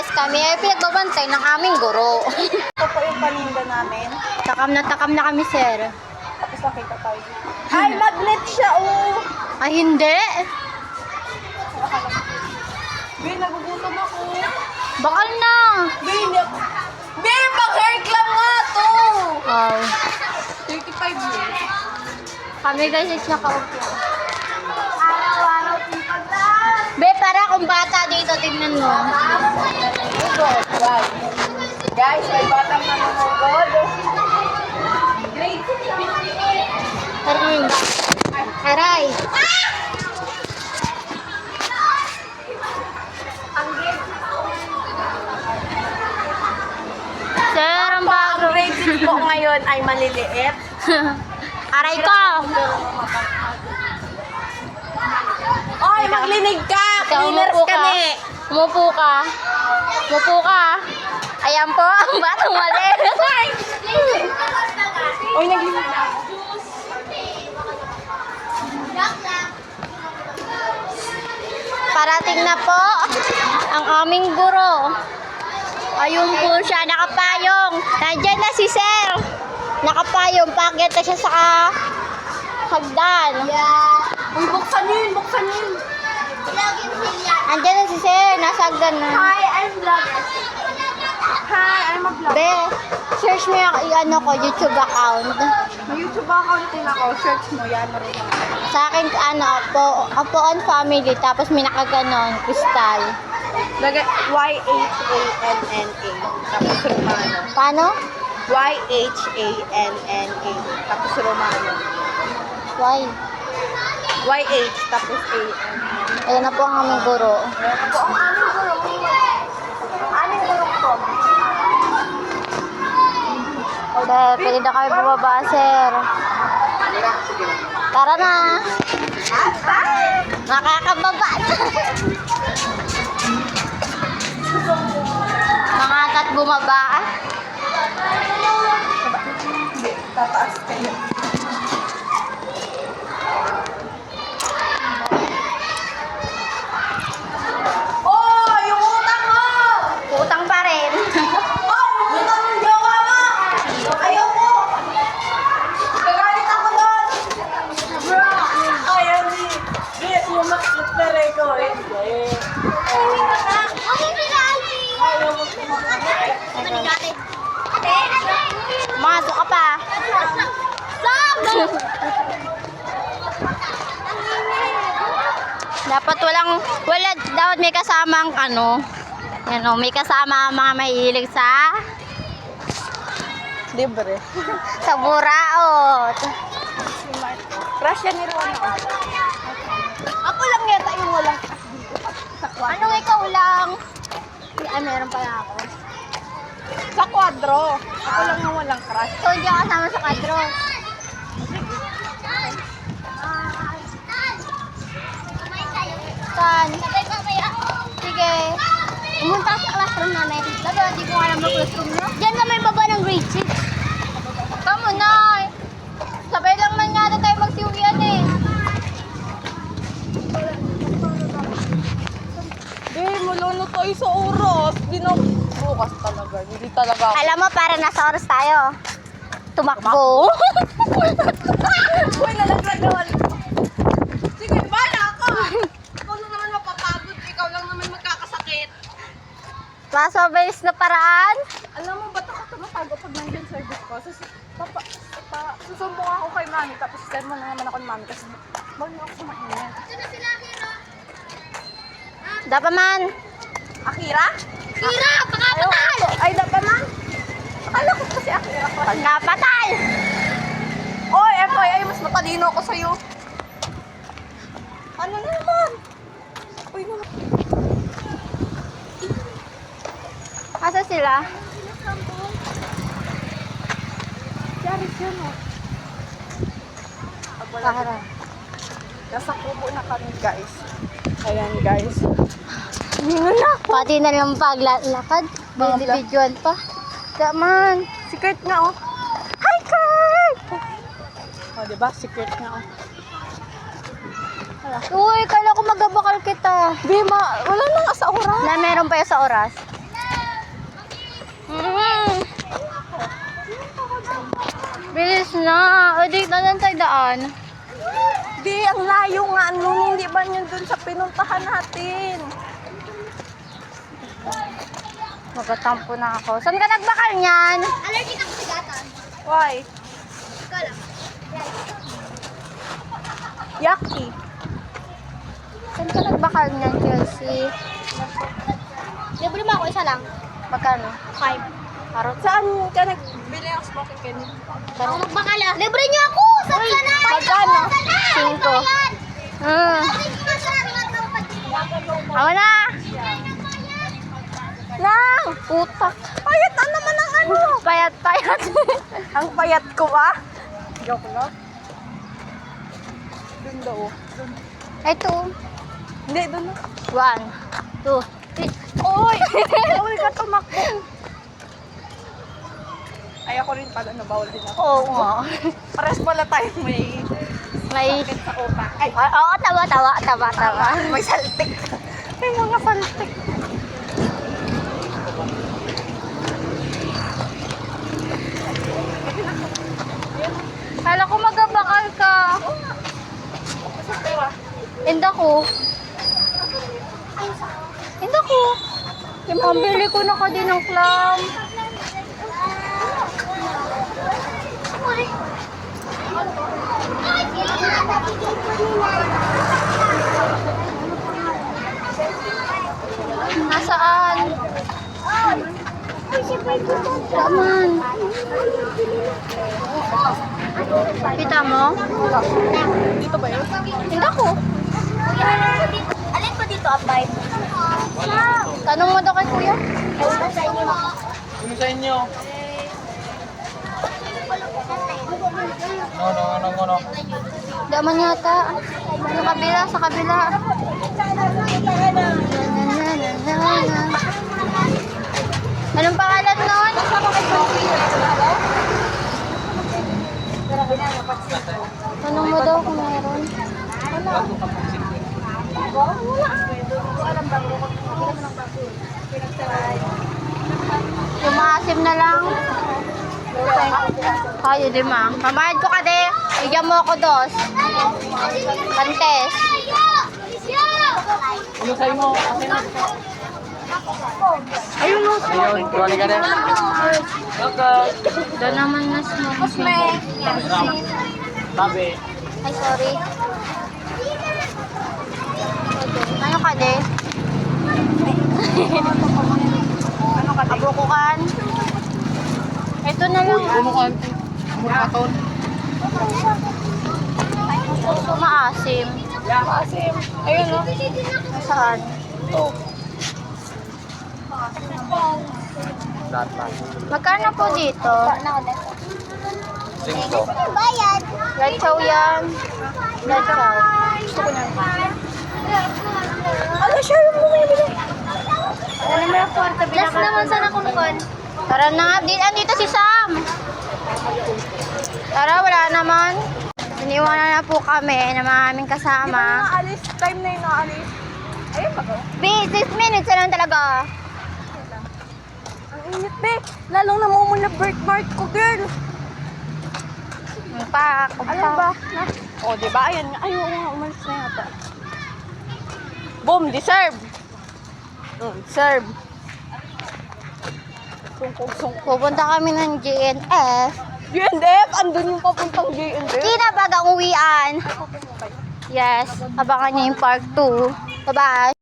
guys, kami ay pinagbabantay ng aming guro. Ito po yung paninda namin. Takam na kami, sir. Tapos nakita tayo. Ay, magnet siya, oh! Ay, hindi. Be, nagugutom ako. Bakal na. Be, hindi ako. Be, pang-hair club nga to! Wow. 35 yun. Kami guys is nakaupo. Araw-araw pagkakas. Be, para akong bata dito, tignan mo. Guys, may batang nanunugod. Grade 6. Aray. Sir, ang bago. Ang grade 6 po ngayon ay maliliit. Aray ko. Oy, maglinig ka! Cleaners Umupo ka ka. ni! Umupo ka. Umupo ka. Ayan po, ang batang mali. Oy, naglinig ka. Parating na po ang aming guro. Ayun po siya, nakapayong. Nandiyan na si Sir. Nakapayong, pakit na siya sa hagdan. Uy, buksan yun, buksan yun. Andiyan na si Sir, nasa hagdan na. Hi, I'm vlogger. Hi, I'm a vlogger. Be, search mo yung YouTube account. May YouTube account din ako. Search mo yan, marunong. Sa akin, Apo on Family, tapos may nakaganon, Crystal. Lagay, Y-H-A-N-N-A. Tapos Romano. Paano? Y-H-A-N-N-A. Tapos Romano. Why? Y-H, tapos A-N. Ayan na po ang aming guro. Po, ang aming gurong. Ang aming gurong po. Sir, pwede na kayo bumaba, Sir. Tara na. Nakakababa na. Mangatat bumaba. Tataas kayo. Oh, yung utang mo! Utang pa rin. Oh, yung utang ng jowa mo! Ayaw ko! Nagalit ako doon! Bro! Ayaw ni! Yes, yung maklit na record. Ayaw mo Masok ka pa. Dapat dapat may kasamang yan o, may kasama ang mga mahilig sa Libre. sa buraot. Crush yan ni Rona. Ako lang yata yung walang ano ikaw lang? Ay, meron pala ako. Sa kwadro. Ako lang yung walang crush. So, hindi ako kasama sa kadro. Saan? Sige. Pumunta ka sa classroom namin. Dato, hindi ko alam ang classroom, no? Diyan na may baba ng grade 6. Tama na. Sabay lang man yata tayo magsiuwian eh. Malunod tayo sa oras. Bukas talaga. Hindi talaga ako. Alam mo, para nasa oras tayo. Tumakbo. Uy, nalagagawan. Sige, bala ako. Ikaw lang naman mapapagod. Ikaw lang naman magkakasakit. Mas mabilis na paraan. Alam mo, ba't ako tumatago pag nandiyan service ko? Susumbong ako kay mami, tapos sermon na naman ako ni mami kasi bawal na ako sumainin. Dapat man. Akira? Akira, pakapatal! Ay, dapat man? Akala ko kasi Akira ko. Pagkapatal! Oy, FYI, mas matalino ako sa'yo. Ano na naman? Uy, naman. Asa sila? Yaris yun, oh. Para. Nasa kubo na kami, guys. Ayan, guys. Pati na lang paglakad. Bibidyoan pa. Daman. Si Kurt nga, oh. Hi, Kurt! Oh, diba? Si Kurt nga, oh. Uy, kala ko magabakal kita. Bima, wala na nga sa oras. Na meron pa yun sa oras. Bilis na. O, di na lang tayo daan. Di, ang layo nga nun. Hindi ba yun dun sa pinuntahan natin? Magatampo na ako. Saan ka nagbakal niyan? Allergic ako sa gatan. Why? Ikaw lang. Yaki. Saan ka nagbakal niyan, Chelsea? Libre mo ako, isa lang. Magkano? 5. Parang Saan ka nagbili ng smoking candy? ako magbakal ah. Libre niyo ako! Saan ka na? Magkano? 5. Ako na! Lang! Utak. Payat na naman ang ano! Payat-payat. Ang payat ko ah! Joke lang. Dun daw. Ito. Hindi, dun na. 1, 2, 3. Oy! Bawal ka tumakbo. Ay, ako rin pala, nabawal din ako. Oo nga. Pares pala tayo may May... sakit sa utak. Ay, Oo, tawa. may saltik. May mga saltik. Kala ko magabakal ka. Hindi ko. Hindi ko. Pambili ko na ka din ng clam. Nasaan? Taman. Kita mo? Dito ba yun? Hindi ko. Alin pa dito, Abay? Tanong mo daw kay kuya. Ano sa inyo? Ano? Daman yata. Sa kabila. Anong pangalan nun? Tanong mo daw kung meron. Yung maasim na lang. Kaya di ma. Mabayad ko ka de. Bigyan mo ako 2. Kantes. Ano sa inyo? Ayun mo. Ayun, tuwali ka din. Okay. Ito naman na smoke. Tabi. Ay, sorry. Ano ka de? Ano ka de? Abukukan. Ito na lang. Ano ka, auntie? Murakaton. Maasim. Asim. Ayun o. Saan? Lahat. Magkano po dito? 5. Bayad. Red chow yan. Red chow. Gusto ko na. Ano siya yung bumibili? Ano naman ang kwarta? Last naman sana kunukan. Tara na nga. Andito si Sam. Tara, wala naman. Iniwanan na po kami na aming Di ba kasama. yung naalis? Time na yung naalis? Ayun ba to? 6 minutes na lang talaga. Ang init, be. Lalong namumula birthmark ko, girl. Alam ba? O, di ba? Ayan nga. Ayaw nga, umalis na yata. Boom, deserve. Deserve. Sungkog. Pupunta kami ng GNF. GNF, andun yung papuntang GNF. Di na bagang uwian. Yes, abangan niyo yung part 2. Bye-bye.